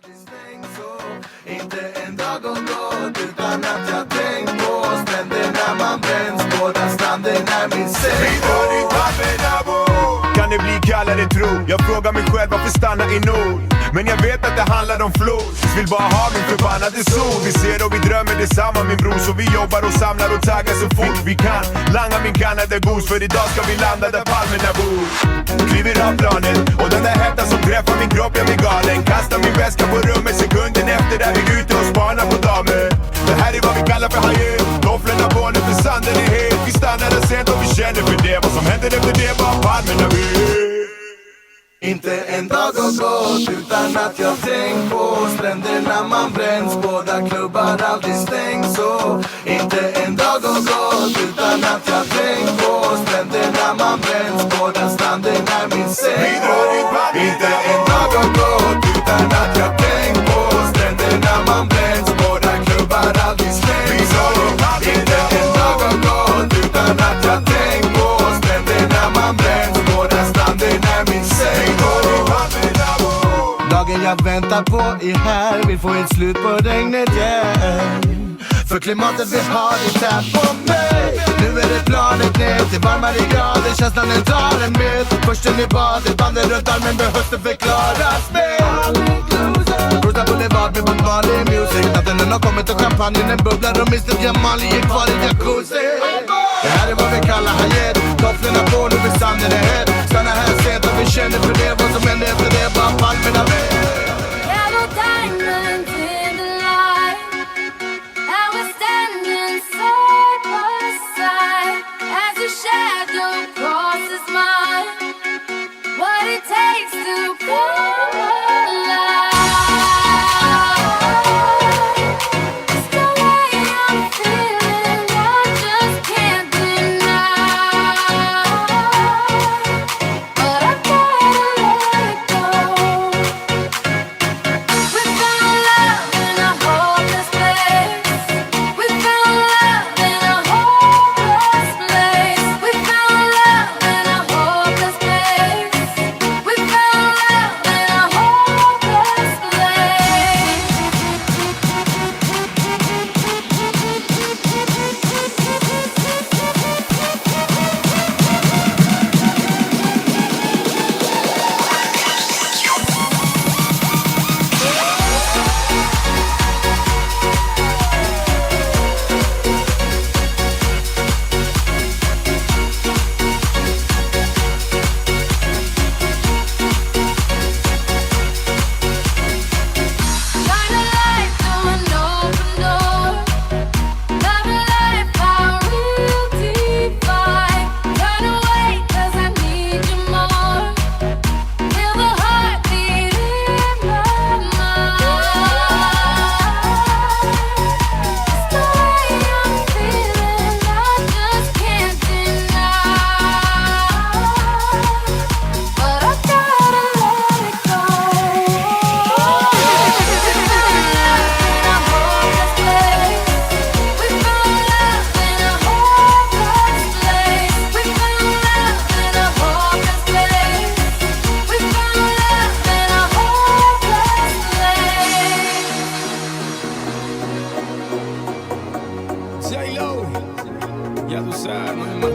aldrig stängt så. Inte en dag har gått utan att jag tänkt på stränderna man bränns på. Där stranden är min säng. Kan det bli kallare tro? Jag frågar mig själv varför stanna i nord. Men jag vet att det handlar om flod. Vill bara ha min förbannade sol. Vi ser och vi drömmer detsamma min bror. Så vi jobbar och samlar och taggar så fort vi kan. Langa min Canada Goose. För idag ska vi landa där palmerna bor. Kliver av planet och den där hetta som träffar min kropp jag blir galen. Kastar min väska på rummet sekunden efter. Där vi ute och spanar på damer. Det här är vad vi kallar för hajer. Tofflorna på nu för sanden är het. Vi stannar där sent och vi känner för det. Vad som händer efter det bara palmerna vet. Inte en dag har gått utan att jag tänkt på stränderna man bränns på. Där klubbar aldrig stängs så. Inte en dag har gått utan att jag tänkt på stränderna man bränns på. Där stranden är min säng. Inte en dag har gått utan att jag tänkt på stränderna man bränns på. Där klubbar aldrig stängs så. Inte en dag har gått utan att jag tänkt på stränderna man bränns på. Där stranden är min säng. Dagen jag väntar på är här. Vi får ett slut på regnet, yeah. För klimatet vi har det här på mig. Nu är det planet ner till varmare grader. Känslan den tar en med. Försten i badet, banden runt armen behövs det förklaras med. Rosa Boulevard med vanlig music. Natten den har kommit och champagnen den bubblar. Och Mr. Jamal är kvar i jacuzzi. Det här är vad vi kallar hajet. Tofflorna på nu vi sanden är het. Stanna här sent och vi känner för det. Vad som händer efter det bara palmerna med. Yellow diamonds in the light. And we're standing side by side. As your shadow crosses mine. What it takes to come alive. It's the way I'm feeling. I just can't deny. But I gotta let it go. We found love in a hopeless place. We found love in a hopeless place. We found love in a hopeless place. We found love in a hopeless place. Shine a light through an open door. Love and life are real divine. Turn away 'cause I need you more. Feel the heartbeat in my mind. It's the way I'm feeling. I just can't deny. But I gotta let it go. We found love in a hopeless place. We found love in a hopeless place. We found love in a hopeless place. J-Lo, ya tú sabes, mamá.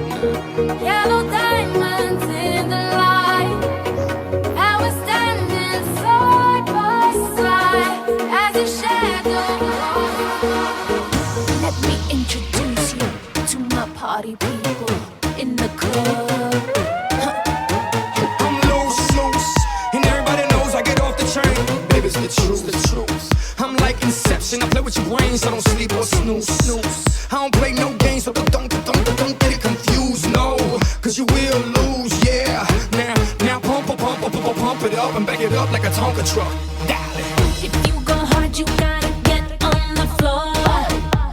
Yellow diamonds in the light. And we're standing side by side as your shadow. Let me introduce you to my party people in the club. I'm loose, and everybody knows I get off the train. Baby, it's the truth. I'm like Inception, I play with your brain, so don't sleep or snooze. I don't play no games, so don't get it confused, no. 'Cause you will lose, yeah. Now pump it up and back it up like a Tonka truck. Darling. If you go hard, you gotta get on the floor.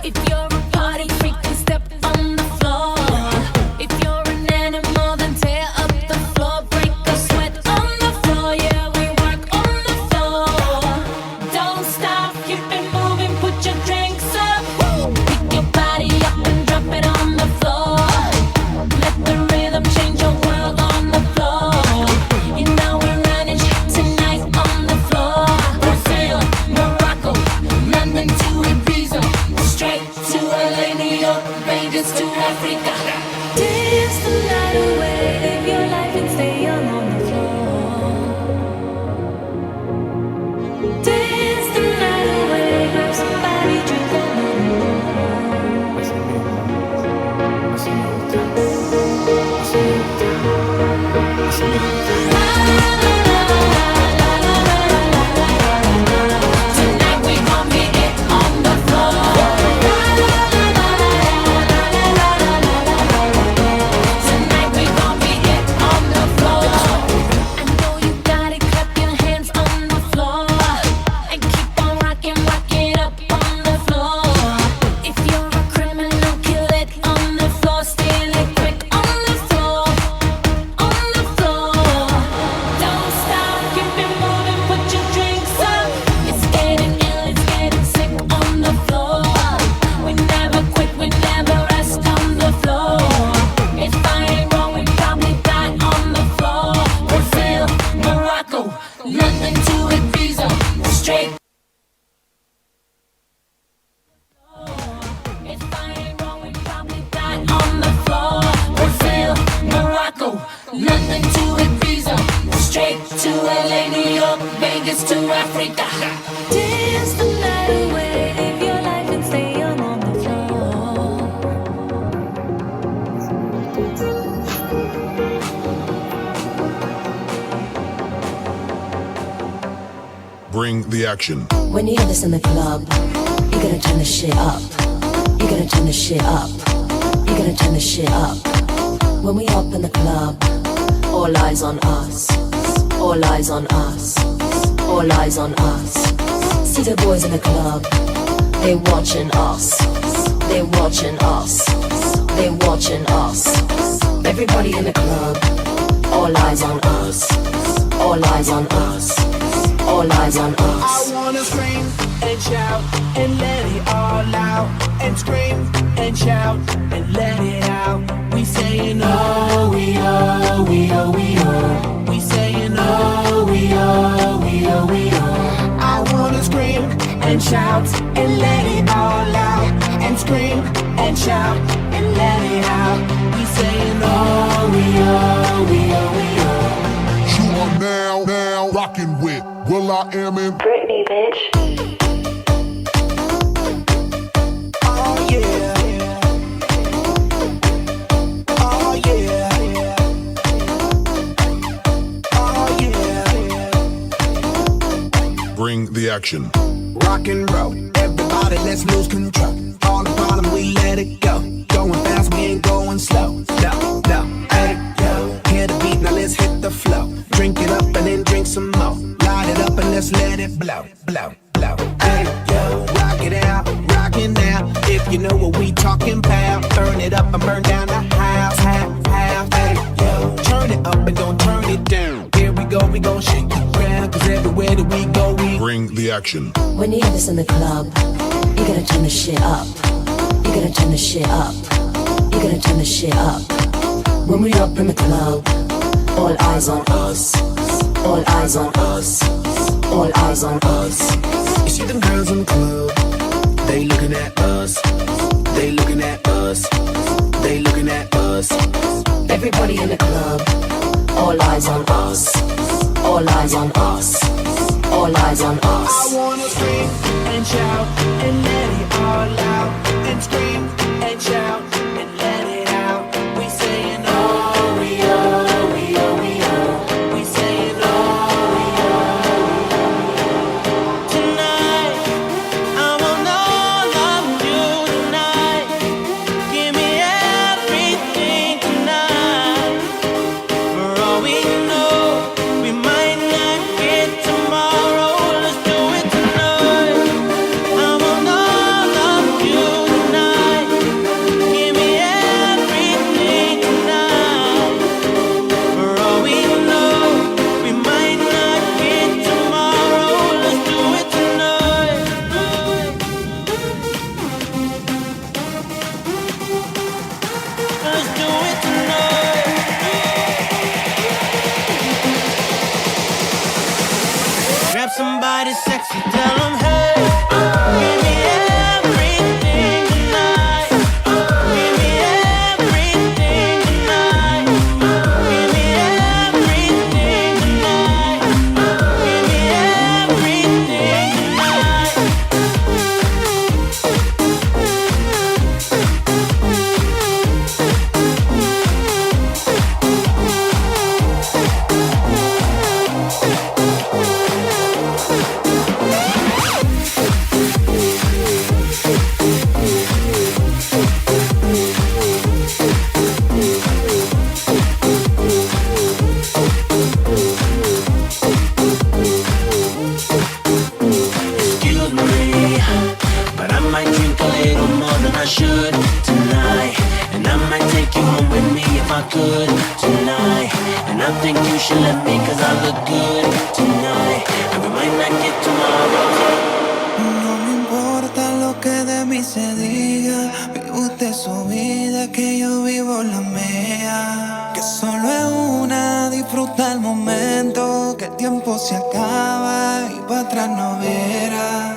If you're a party freak, then step on the floor. If you're an animal, then tear up the floor. Break a sweat on the floor, yeah, we work on the floor. Don't stop, keep it moving, put your drinks up. Pick your body up and drop it on the floor. Let the rhythm change your world on the floor. You know we're running tonight on the floor. Brazil. London to Ibiza, straight to LA, New York, Vegas to Africa. Dance the night away, live your life and stay young on the floor. Bring the action. When you hear this in the club, you're gonna turn the shit up. You're gonna turn the shit up. You're gonna turn the shit up. When we up in the club, all eyes on us. All eyes on us. All eyes on us. See the boys in the club, they watching us. They watching us. They watching us. Everybody in the club, all eyes on us. All eyes on us. All eyes on us. I wanna scream and shout and let it all out. And scream and shout and let it out. We saying oh, we oh, we oh, we oh. We saying oh, we oh, we oh, we oh. I wanna scream and shout and let it all out. And scream and shout and let it out. We saying oh, we oh, we oh, we oh. You are now rocking with will.i.am in Britney, bitch. Oh yeah. Oh yeah. Oh yeah. Bring the action. Rock and roll, everybody let's lose control. All the bottom we let it go. Going fast, we ain't going slow. No, no, hey, yo. Hear the beat, now let's hit the flow. Drink it up and then drink some more. Light it up and let's let it blow, blow, blow. Hey, yo, rock it out, rock it now. If you know what we talking about, burn it up and burn down the house, house. Hey, yo, turn it up and don't turn it down. Here we gon' shake the ground. Cause everywhere that we go, we Bring the action. When you hear this in the club, you're gonna turn the shit up. You're gonna turn the shit up. You're gonna turn the shit up. When we up in the club, all eyes on us. All eyes on us. All eyes on us. You see them girls in the club, they looking at us. They looking at us. They looking at us. Everybody in the club, all eyes on us. All eyes on us. All eyes on us. I wanna scream and shout and let it all out. And scream and shout and let it out. We saying oh, we oh, we oh, we oh. We saying oh, we oh. Tonight, I want all of you tonight. Give me everything tonight. For all we know, we might not get tomorrow. Let's do it tonight. I want all of you tonight. Give me everything tonight. For all we know, we might not get tomorrow. Let's do it tonight. Let's do it tonight. Grab somebody sexy, tell them hey. Give me everything tonight. Give me everything tonight. Give me everything tonight. Give me everything tonight. Excuse me, but I might drink a little more than I should tonight. And I might take you home with me if I could tonight. And I think you should let me cause I look good tonight. And we might not get tomorrow. No me importa lo que de mí se diga. Vive usted su vida, que yo vivo la mía. Que solo es una, disfruta el momento. Que el tiempo se acaba y para atrás no verá.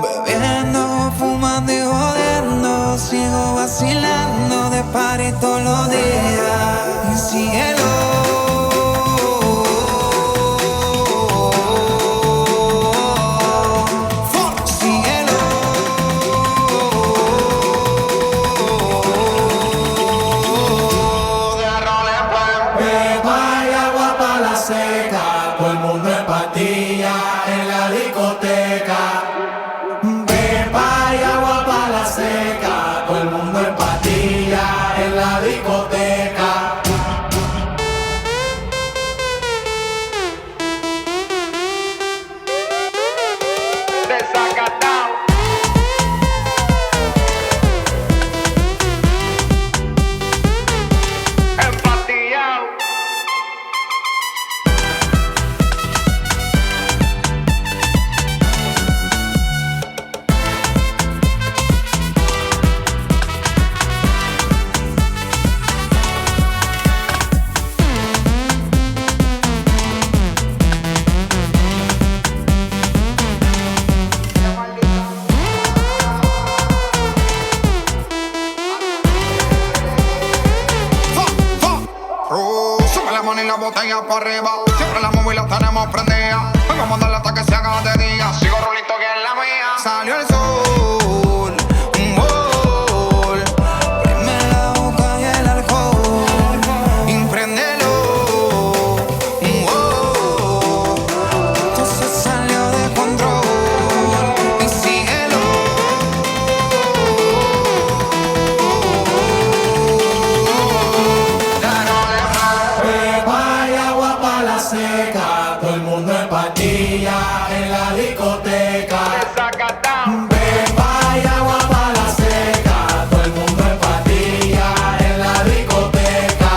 Bebiendo, fumando y jodiendo. Sigo vacilando de party todos los días. Y síguelo. botella para arriba. Siempre la móvil la tenemos prendida. Vengo a mandarle hasta que se haga de día. Sigo rolito que es la mía. Salió el sol, un gol. Prime la boca y el alcohol. Impréndelo, un gol. Esto se salió de control. Y síguelo. Pepa y agua pa' la seca, todo el mundo en patilla en la discoteca. Pepa y agua pa' la seca, todo el mundo en patilla en la discoteca.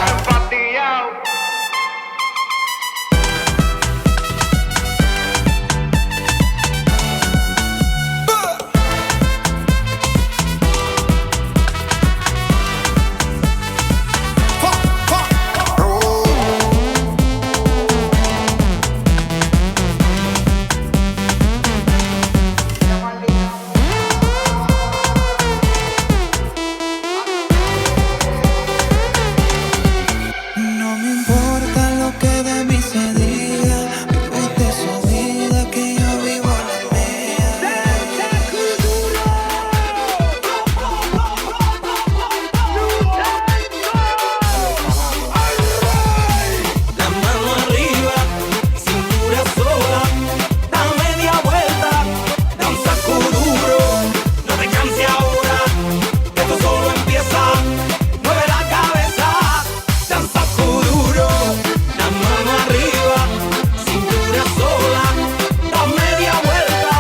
No me importa lo que de mí se diga. Vive usted su vida, que yo vivo la mía. La mano arriba, cintura sola, da media vuelta, da un saco duro, no te canses ahora, que esto solo empieza, mueve la cabeza, da un saco duro, la mano arriba, cintura sola, da media vuelta,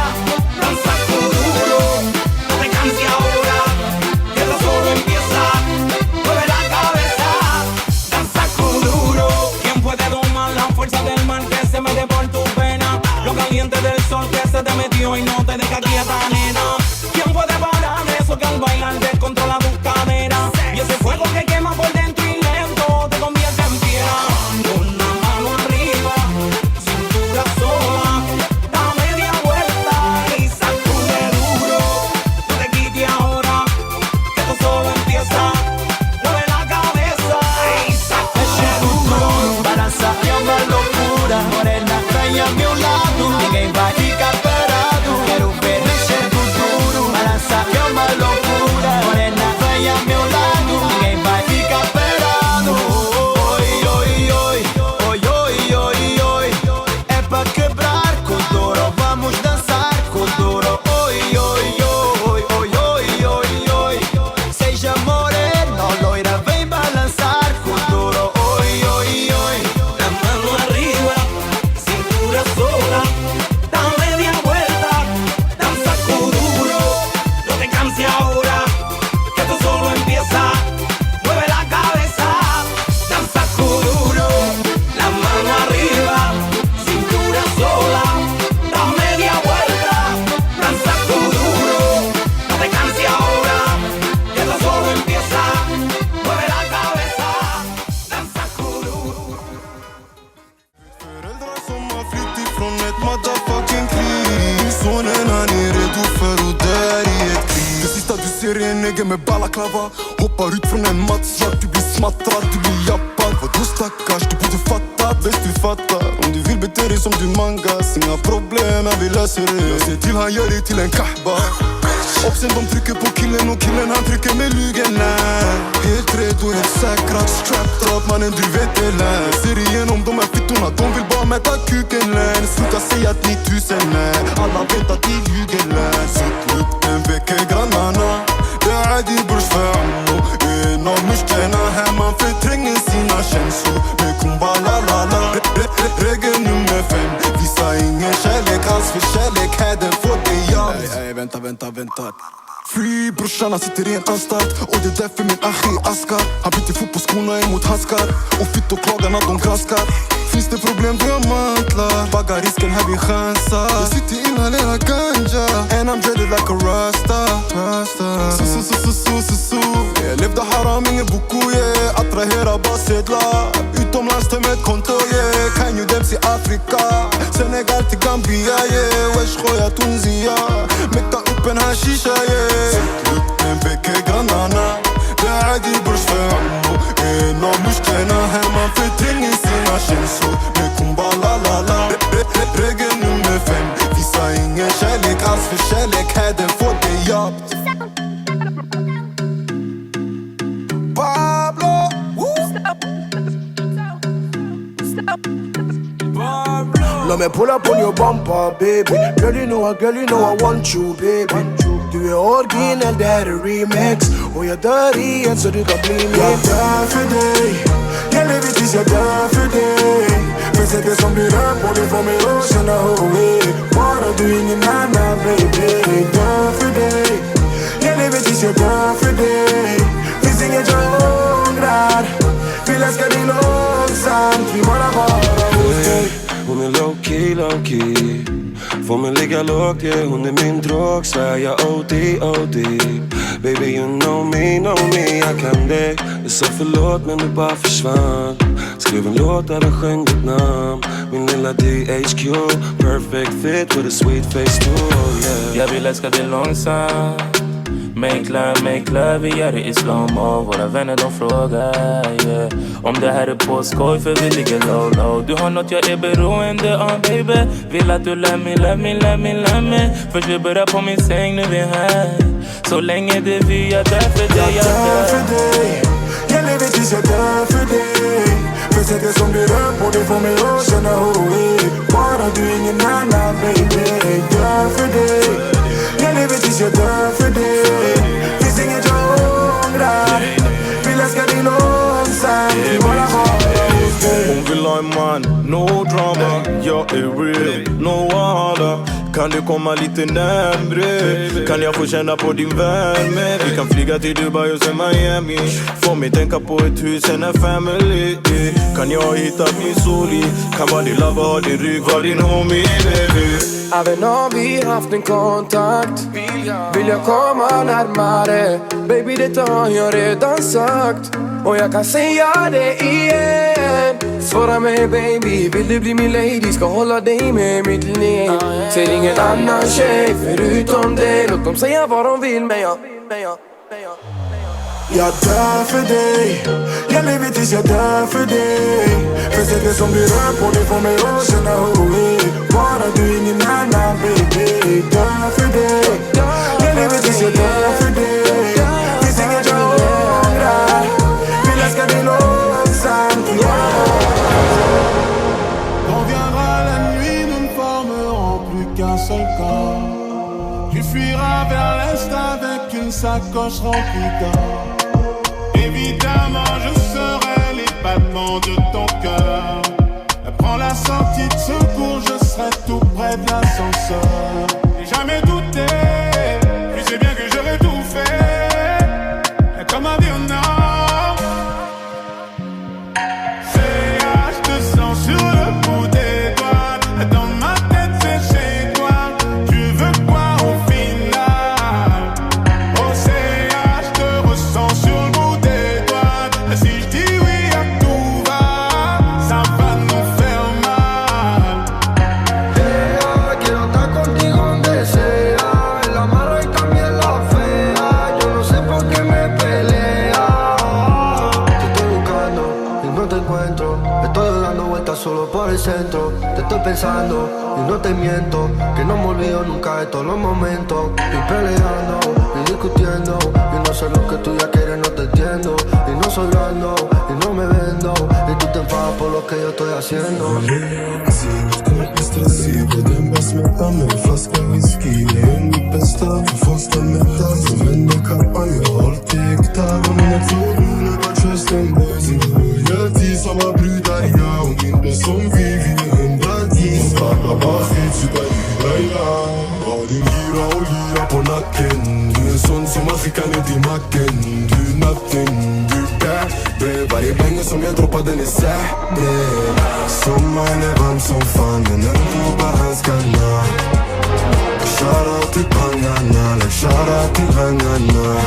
da un saco duro, no te canses ahora, que esto solo empieza, mueve la cabeza, da un saco duro. ¿Quién puede domar la fuerza del mar que se mete por tu pena? Lo caliente del sol que se te metió y no te deja quieta, nena. ¿Quién puede parar eso que al bailar descontrola tus caderas? Y ese fuego que quema por dentro y lento te convierte en piedra. Con la mano arriba, cintura sola, da media vuelta y sacude duro. No te quites ahora, que esto solo empieza. Mueve la cabeza y sacude duro. Balança é uma loucura, morena vem ao meu lado, ninguém vai ficar parado. Quero ver mexer com duro. Balança é uma loucura, morena vem ao meu lado, ninguém vai ficar parado. Oi, oi, oi, oi, oi, oi, oi. É pra quebrar com duro, vamos dançar com duro. Oi, oi, oi, oi, oi, oi, oi. Seja morena ou loira, vem balançar com duro. Oi, oi, oi. La mano arriba, cintura sola, da media vuelta, da un saco duro. No te canses ahora, que esto solo empieza. Mueve la cabeza, da un saco duro. La mano arriba, cintura sola, da media vuelta, da un saco duro. No te canses ahora, que esto solo empieza. Mueve la cabeza, da un saco duro. Föräldrar som har flytt ifrån ett motherfucking krig. Sonen han är redo för att dö i ett krig. Det sista du ser är en nigger med balaklava. Hoppar ut från en mattsvart, du blir smattrad, du blir jappad. Vadå stackars, du borde fatta, bäst du fattar. Om du vill bete dig som du mangas, inga problem, vi löser det. Jag ser till han gör dig till en kahba. Obsen de trycker på killen och killen han trycker med lugen. Helt redo, helt säkrat, strapped up, mannen du vet det lär. Ser igenom de här fittorna, de vill bara mäta kuken lär. Sluta säga att ni tusen är, alla vet att ni ljuger lär. Sitt upp en vecka grannarna, det är عادي برش för عمو. Inom murstena här man förtränger sina känslor. Med kumbala la la, regel nummer 5. Visa ingen kärlek alls, för kärlek här den får dig av. Ey, vänta. Free brorsan, han sitter i en anstalt. Och det är därför min achi askar. Han byter fotbollsskorna emot handskar. Och fittoklagarna de granskar. Finns det problem då jag mantlar. Baggar risken här vi chansar. Jag sitter inhalerar ganja. And I'm dreaded like a rasta. Så. Jag levde haram, ingen buku, yeah. Attrahera bara sedlar. Utomlands till med konto, yeah. Kan ju dems i Afrika. Senegal till Gambia, yeah. Wesh khoya Tunisia. Mekta upp en hashisha, yeah. Sitt lukten väcker grannarna. Det är عادي برش för عمو. Inom murstena här man förtränger sina känslor. känslor med kumbalala. Regel nummer 5, visa ingen kärlek alls, för kärlek här den får dig jabt. Pablo, Let me pull up on your bumper, baby. Girl, you know I want you, baby. Du är original, det här är remix. Och jag dör igen så du kan bli min. Jag dör för dig, jag lever tills jag dör för dig. För sättet som du rör på dig får mig att känna bara du ingen annan, baby. Dör för dig, jag lever tills jag dör för dig. Finns inget jag ångrar, vill älska dig långsamt. Vi bara hos dig. Hon är low-key, får mig ligga lågt, yeah. Hon är min drog, svär jag OD. Baby you know me, jag kan det. Jag sa förlåt men du bara försvann. Skrev en låt där vi sjöng ditt namn. Min lilla DHQ, perfect fit with a sweet face too, yeah. Jag vill älska dig långsamt. Make love, vi gör det i slow-mo. Våra vänner de frågar, yeah, om det här är på skoj för vi ligger low. Du har något jag är beroende av, baby. Vill att du love me. Först vi börjar på min säng, nu är vi här. Så länge det är vi, jag dör för dig. Jag dör för dig, jag lever tills jag dör för dig. För sättet som du rör på dig får mig att känna bara du ingen annan, baby. Dör för dig, jag lever tills jag dör för dig. Finns inget jag ångrar, vill älska dig långsamt. Vi bara hos dig. Hon vill ha en man, no drama. Jag är real, no walla. Kan du komma lite närmre? Kan jag få känna på din värme? Vi kan flyga till Dubai och sen Miami. Få mig tänka på ett hus, en family. Kan jag hitta min soli? Kan vara din lover, ha din rygg, var din homie, baby. Även om vi haft en kontakt vill jag komma närmare. Baby, detta har jag redan sagt och jag kan säga det igen. Svara mig baby, vill du bli min lady? Ska hålla dig med mitt liv. Ser ingen annan tjej förutom dig. Låt dem säga vad de vill, men jag dör för dig, jag lever tills jag dör för dig. För sättet som du rör på dig får mig att känna bara du ingen annan, baby. Dör för dig, jag lever tills jag dör för dig. Finns inget jag ångrar, vill älska dig långsamt, Quand viendra la nuit, nous ne formerons plus qu'un seul corps. Tu fuiras vers l'est avec une sacoche remplie d'or. Évidemment, je serai les battements de ton cœur. Prends la sortie de secours, je serai tout près de l'ascenseur. J'ai jamais douté, tu sais bien que j'aurais tout fait. Comment dire non? Je te sens sur le bout des doigts. Dans ma tête c'est chez toi. Tu veux quoi au final? Oh je te ressens sur le bout des doigts. Si je dis oui à tout va, ça va nous faire mal. Quiero estar contigo donde sea, en la mala y también la fea. Yo no sé por qué me pelea. Te estoy buscando y no te encuentro. Estoy dando vueltas solo por el centro. Te estoy pensando y no te miento, que no me olvido nunca de todos los momentos. Y peleando y discutiendo, y no sé lo que tú ya quieres, no te entiendo. Y no soy blando y no me vendo, y tú te enfadas por lo que yo estoy haciendo. Den bara smälta med en flaska whisky. Det är mitt bästa, för första mätta. Som vänder kappan, jag har hållit äkta. Och mina trådar bara trust and boys. Loyalty, samma brudar, ja. Och inte som vi är 110. Skapar bara skit, så bara lila. Har din gira på nacken. Du är sån som Afrikan är till macken. Du är nothing, du är där. Varje banger som jag droppar den är säker. Sommaren är varm som fan, men ändå bara handskarna. Shoutout till pangarna, like shoutout till rangarna.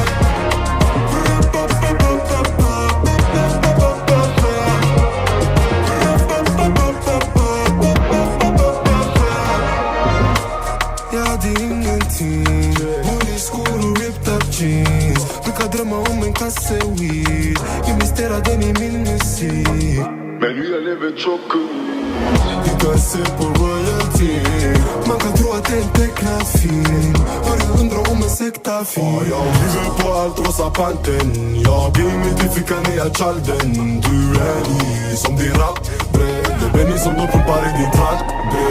Jag hade ingenting, skor och ripped up jeans. Brukar drömma om en kasse weed, investerade i min musik. Men nu jag lever tjock I ka e se për royalty Man ka tro atin tek na fin Ore undro me se këta fin Ja vive po altro sa panten Ja bimi ti fika ne ja qalden Du ready som di rap bre Det beni som då për pari di trak bre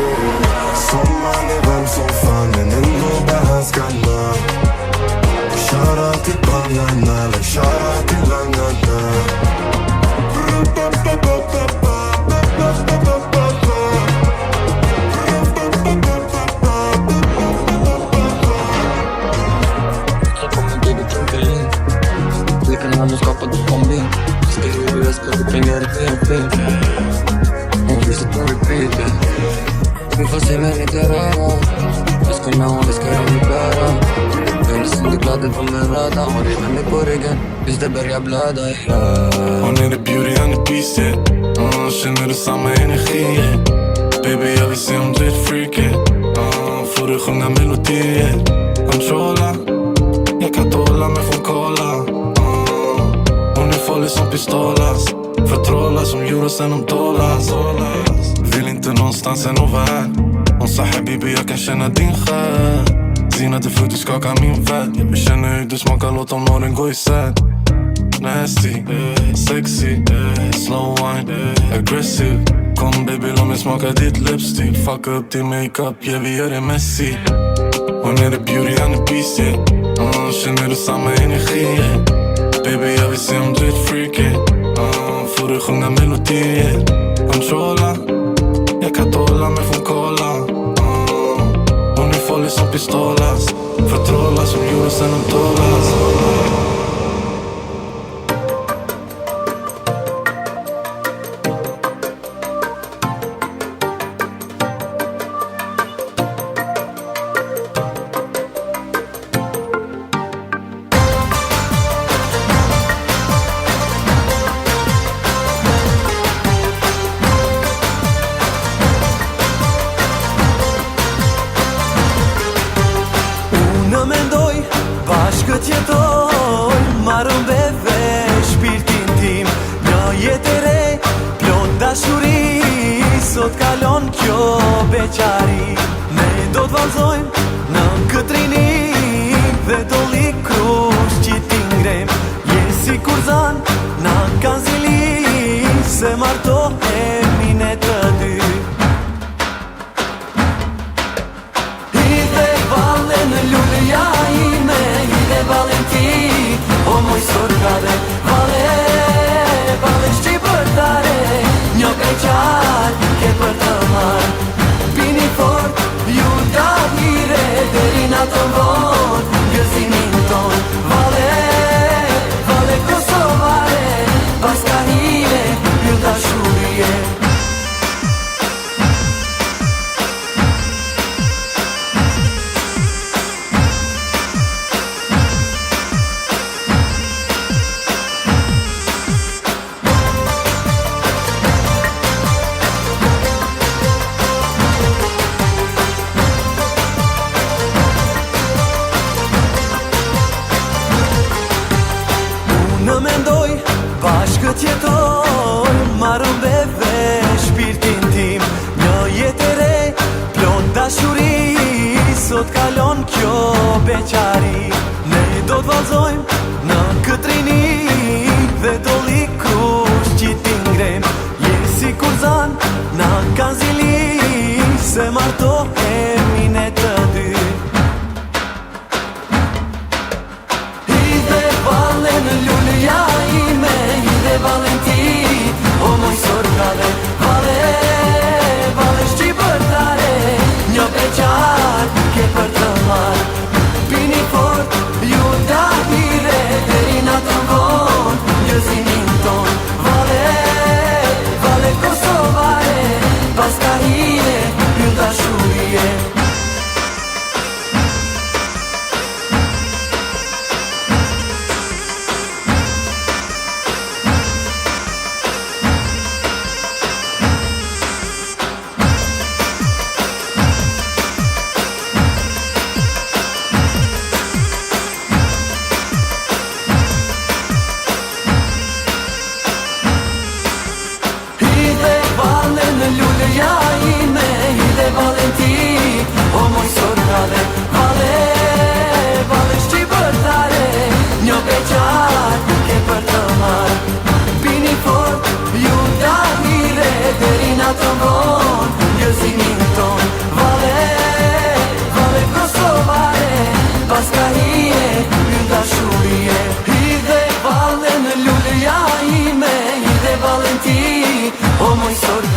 Som man e vem som fan Men ändå behärskar man Shoutout till banana Like shoutout till langana Hanno scappato con me Scrivi e spero prendere per te Ho visto tu ripete Mi fa se meriterà Escono le scare mi pera Beni sunt de glade pe merata Mă revende pe regen Biz de berja blada Hon är det beauty, han är beast yeah. Känner du samma energi yeah. Baby jag vill se om du är ett freak yeah. Får du sjunga melodier Controlla Jag kan tåla mig från cola Hon är farlig som pistolas Förtrolla som eurosen om dollars Vill inte någonstans än att vara här Hon sa habibi jag kan känna din själ Zina till frukt du skakar min värld Jag vill känna hur du smakar låt om någon går isär Nasty, sexy, slow wine, aggressive Kom baby låt mig smaka ditt lipstick Fucka upp din makeup, yeah vi gör det messy Hon är det beauty, han är beast yeah. Känner du samma energi yeah. Baby jag vill se om du är ett freak yeah. Får du sjunga melodier Controlla Jag kan tåla mig från cola Hon är farlig som pistolas Förtrolla som eurosen om dollars Bashkët jetoj, marrën beve shpirtin tim Një jetë e re, plot dashuri Sot kalon kjo beqari Ne do t'valzojmë në këtë rini Dhe do li krush që ti ngrem Je si kur zan, na kan zili Se martohemi ne të dy Hidhe vale në lullëja ime Hidhe valen ti, o moj sorgade Vale, vale shqipërtare Njo kaj qarë, ke për të marë Bini fort, ju da hire Deri na të vot, gëzimin ton Vale, vale kosovare Pas ka hire, ju da shurje Në mendoj, bashkët jetoj Marrën beve shpirtin tim Një jetë e re, plot dashuri Sot kalon kjo beqari Ne do t'valzojmë në këtë rini Dhe do li krush që ti ngrem Je si kur zan, na kan zili Se martohemi ne të dy Hidhe vale në lullëja ime Hidhe valen ti, o moj sorgade Vale, vale shqipërtare Njo beqar, ke për të marë Bini fort, ju da hire Deri na të von, gëzimin ton Vale, vale kosovare Pas ka hire, ju da shuri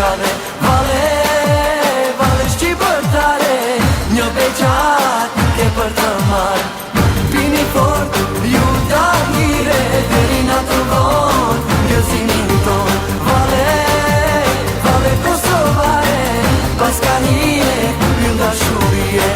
Kosovare Vale shqi për tare Një beqat ke për të marë Pini fort, ju da hire Deri na të vonë, gëzimin ton Vale Kosovare Pas ka hije, ju da shurije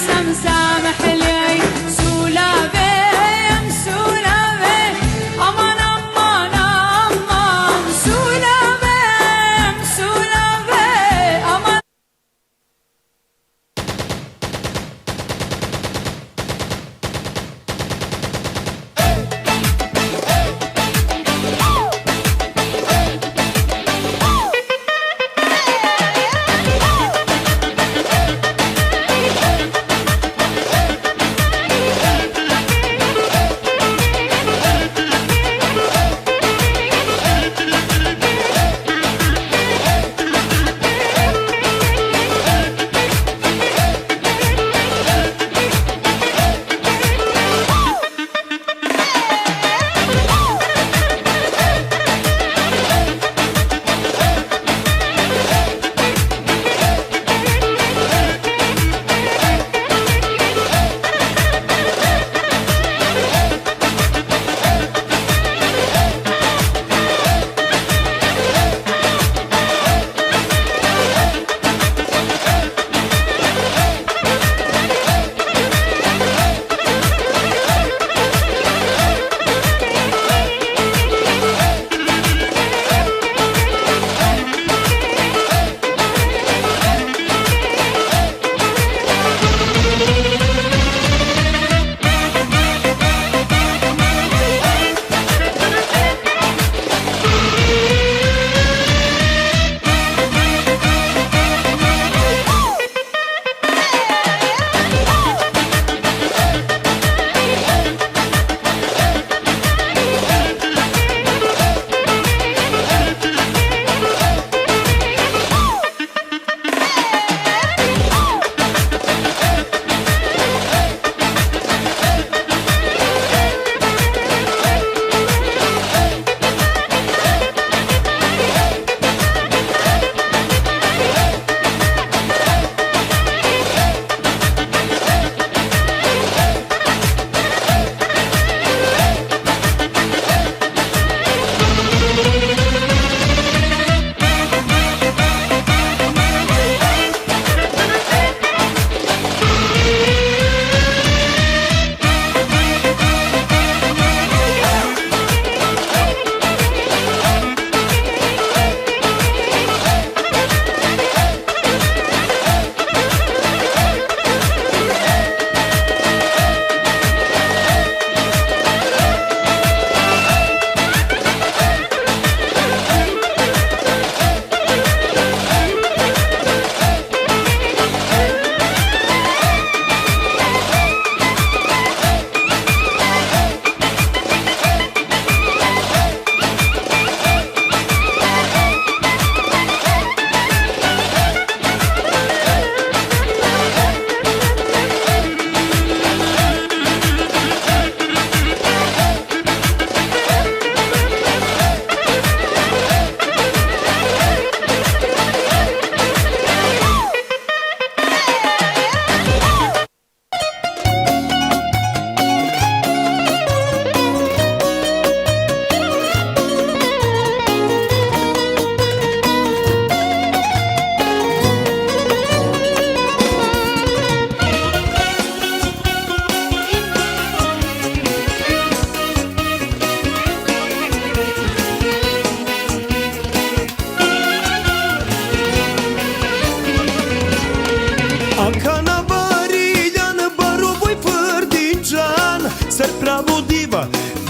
لسه مسامح لي سولافي مسولافي أمان أمان أمان سولافي مسولافي أمان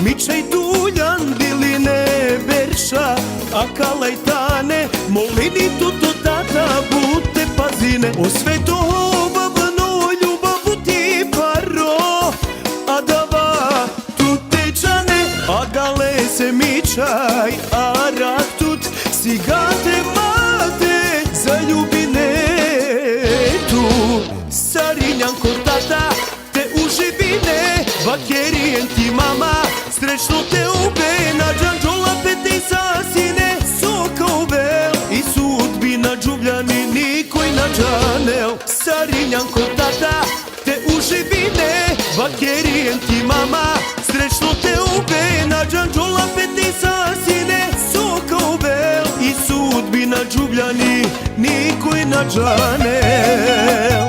Mičaj duljan biline berša, a kalajtane molini tuto tata bute pazine. O sveto babano ljubavu ti paro, a dava tutečane, a gale se mičaj, a rak tut sigate mate za ljubine tu. Sarinjan kod tata te uživine, vakerijen ti mama, srećno te ube, na džanđola pete i sasine, soka uvel i sudbina džubljani nikoj na džanel. Sarinjan kod tata te uživine, vakerijen ti mama, srećno te ube, na džanđola pete i sasine, soka uvel i sudbina džubljani nikoj na džanel.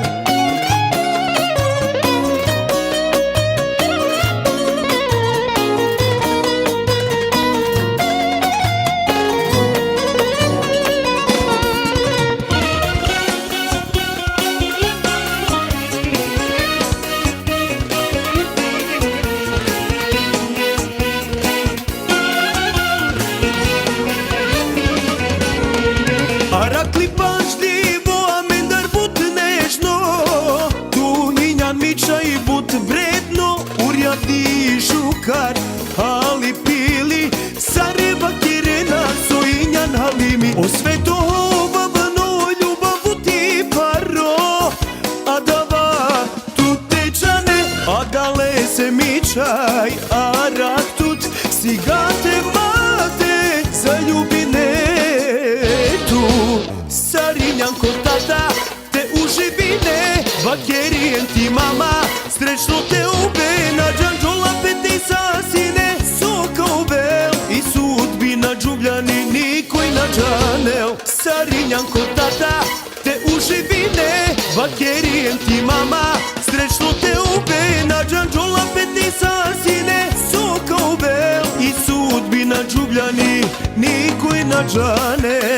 se mičaj, arak tut, sigate mate, zaljubine tu. Sarinjanko tata, te uživine, vakerijen ti mama, srećno te ube, na džanđola peti sasine, soka ubel, i sudbina džubljani, nikoj na džanel. Sarinjanko tata, te uživine, vakerijen ti mama, srećno te ube, na džanđola peti sasine, soka ubel, i sudbina džubljani, nikoj na džanel.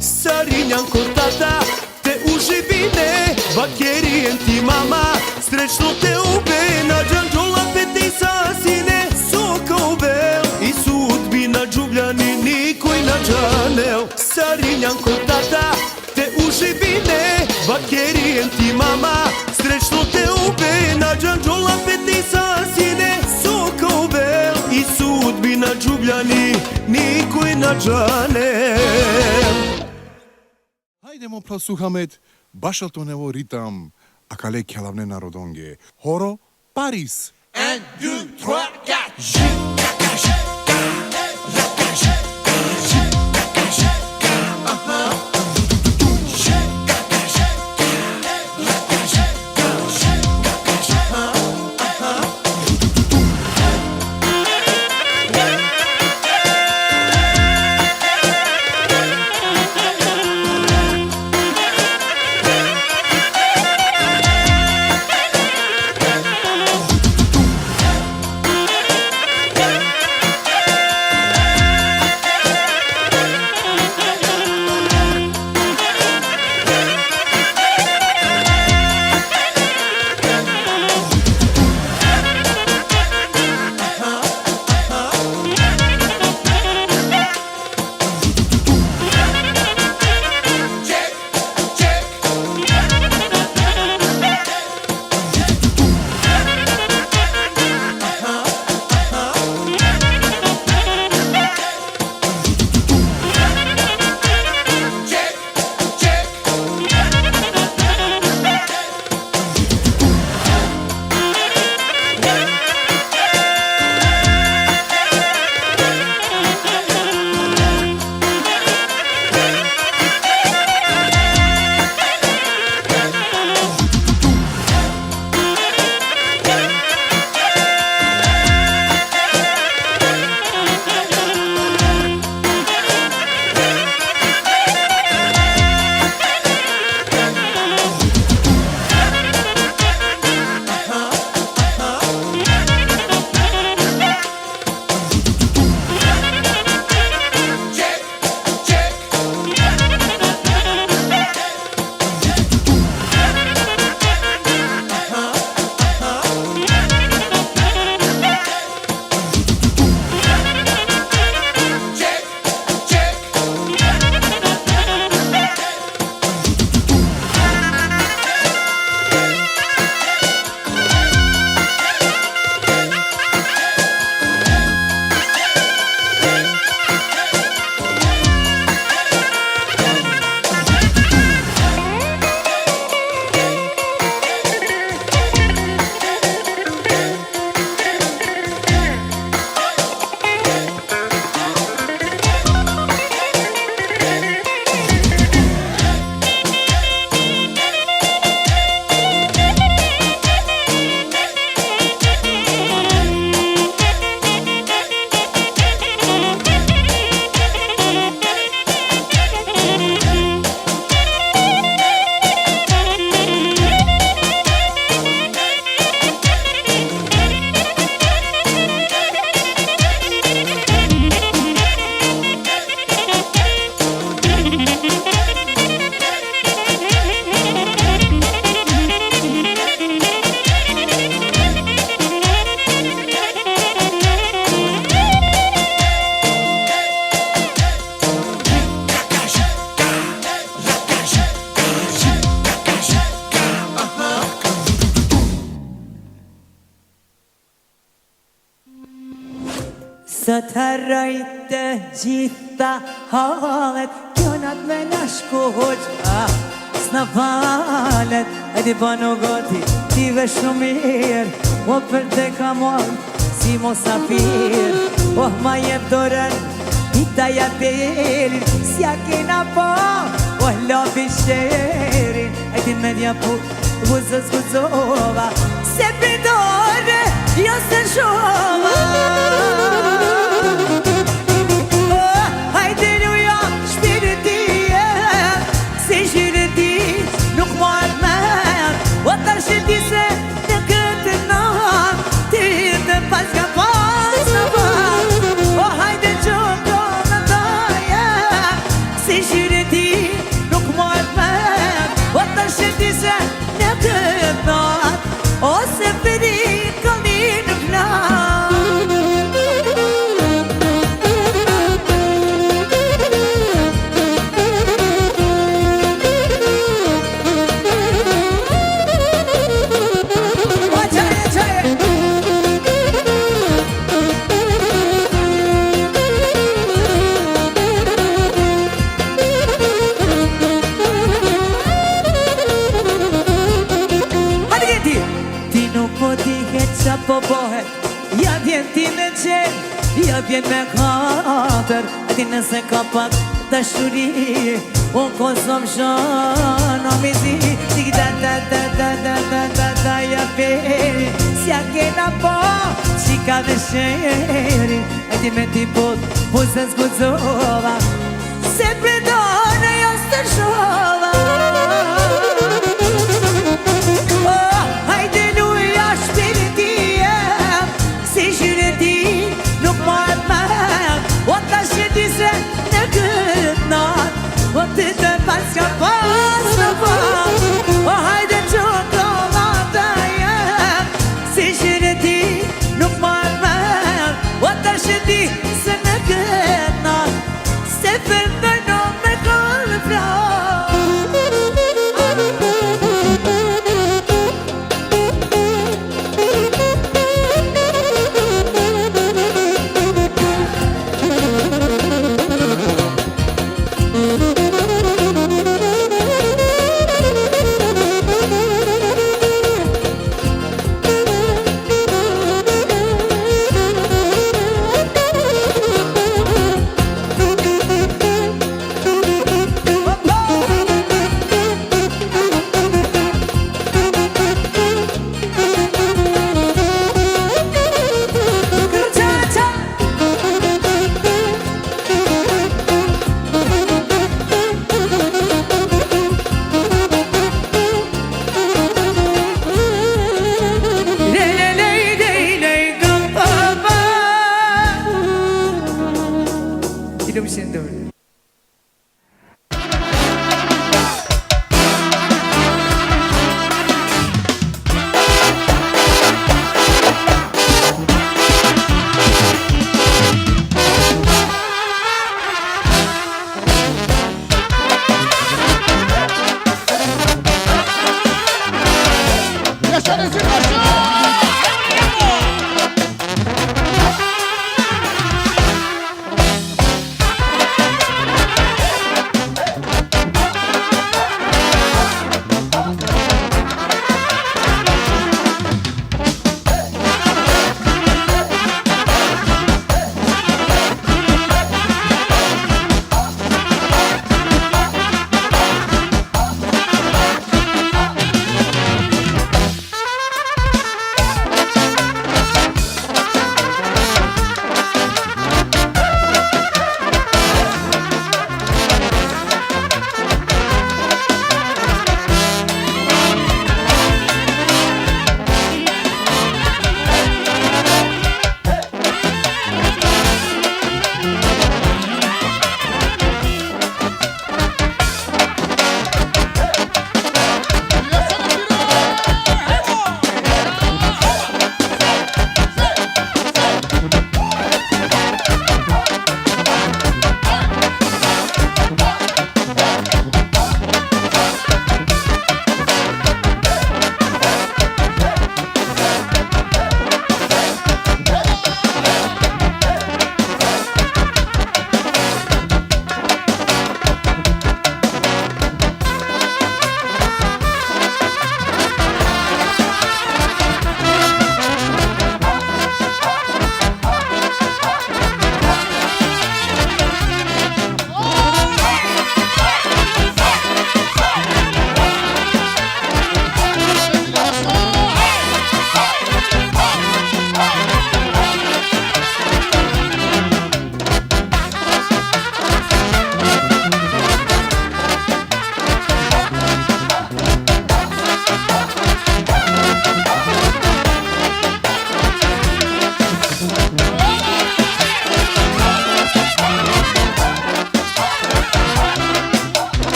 Sarinjanko tata, te uživine, vakerijen ti mama, srećno te ube, na džanđola peti sasine, soka ubel, i sudbina džubljani, nikoj na džanel. Sarinjanko tata, te uživine, vakerijen ti mama, srećno te ube, na džanđola peti sasine, soka ubel, i sudbina džubljani, nikoj na džanel. Hajdemo prosluchame Bašaltonevo ritam a kale kjalavne narodonge. Horo Paris. 1, 2, 3, 4. Sot harrojtë gjitha hallet, kjo nat me nashku hoqa s'na falet. E ti pa në gati, ti vesh në mirë, o për te ka mojnë si mosafir. Oh ma jep dorën, pita ja pelin, s'ja kena po, oh lopi shërin. E ti me dja pu, vuzës vuzova, se për dorë, jo se shova. Hajde luja shpirti, se shirti nuk marrë merë, o ta shirti se në këtë natë, ti të pas ka pas në parë. O hajde qoko në daje, se shirti nuk marrë merë, o ta shirti se në këtë natë, o se përi këllni në flarë. Qa po pohet, ja vjen ti me qenë, ja vjen me katër. E ti nëse ka pak dashuri, unë konsom shën o mizi. Tik da da da da da da da da ja peri, s'ja kena po, qika dhe sheri. E ti me ti pot, buzën s'guzova, se predone jo së shova. Hajde luja shpirti, se shirti nuk marrë merë, o ta shirti se në këtë natë, o të të pas ka pas në parë. O hajde qoko vata jem, se shirti nuk marrë merë, o ta shirti se në këtë natë, se fëndërno me kërë frarë.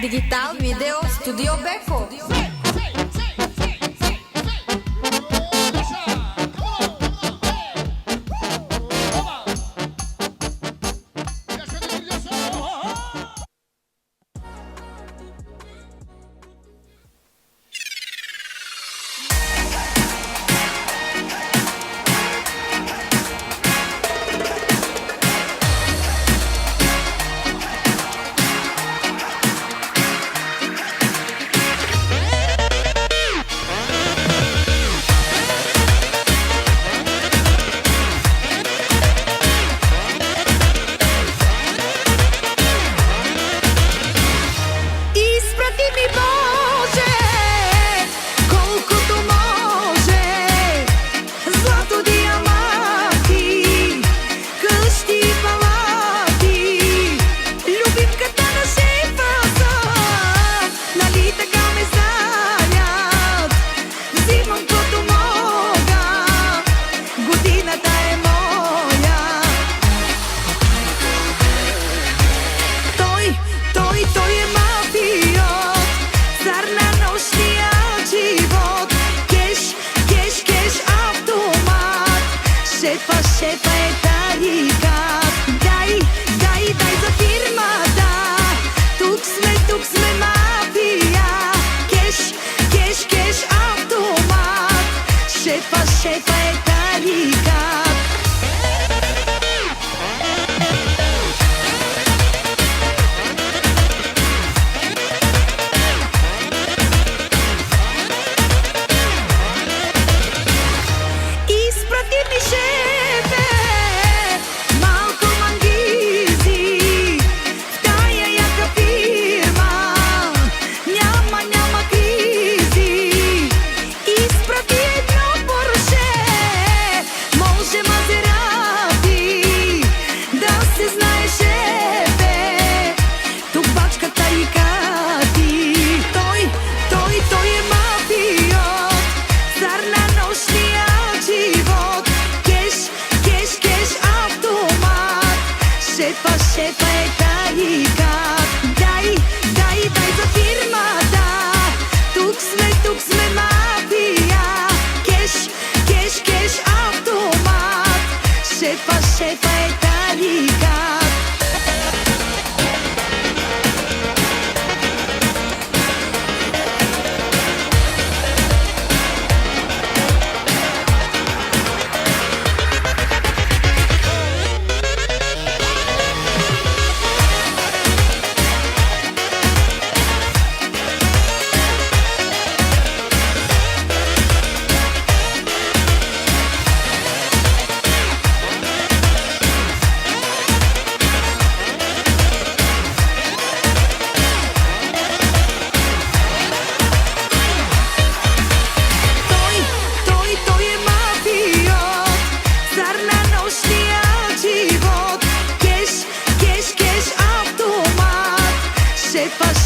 Дигитал Видео Студио Беко.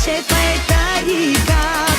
Шефа е тарика.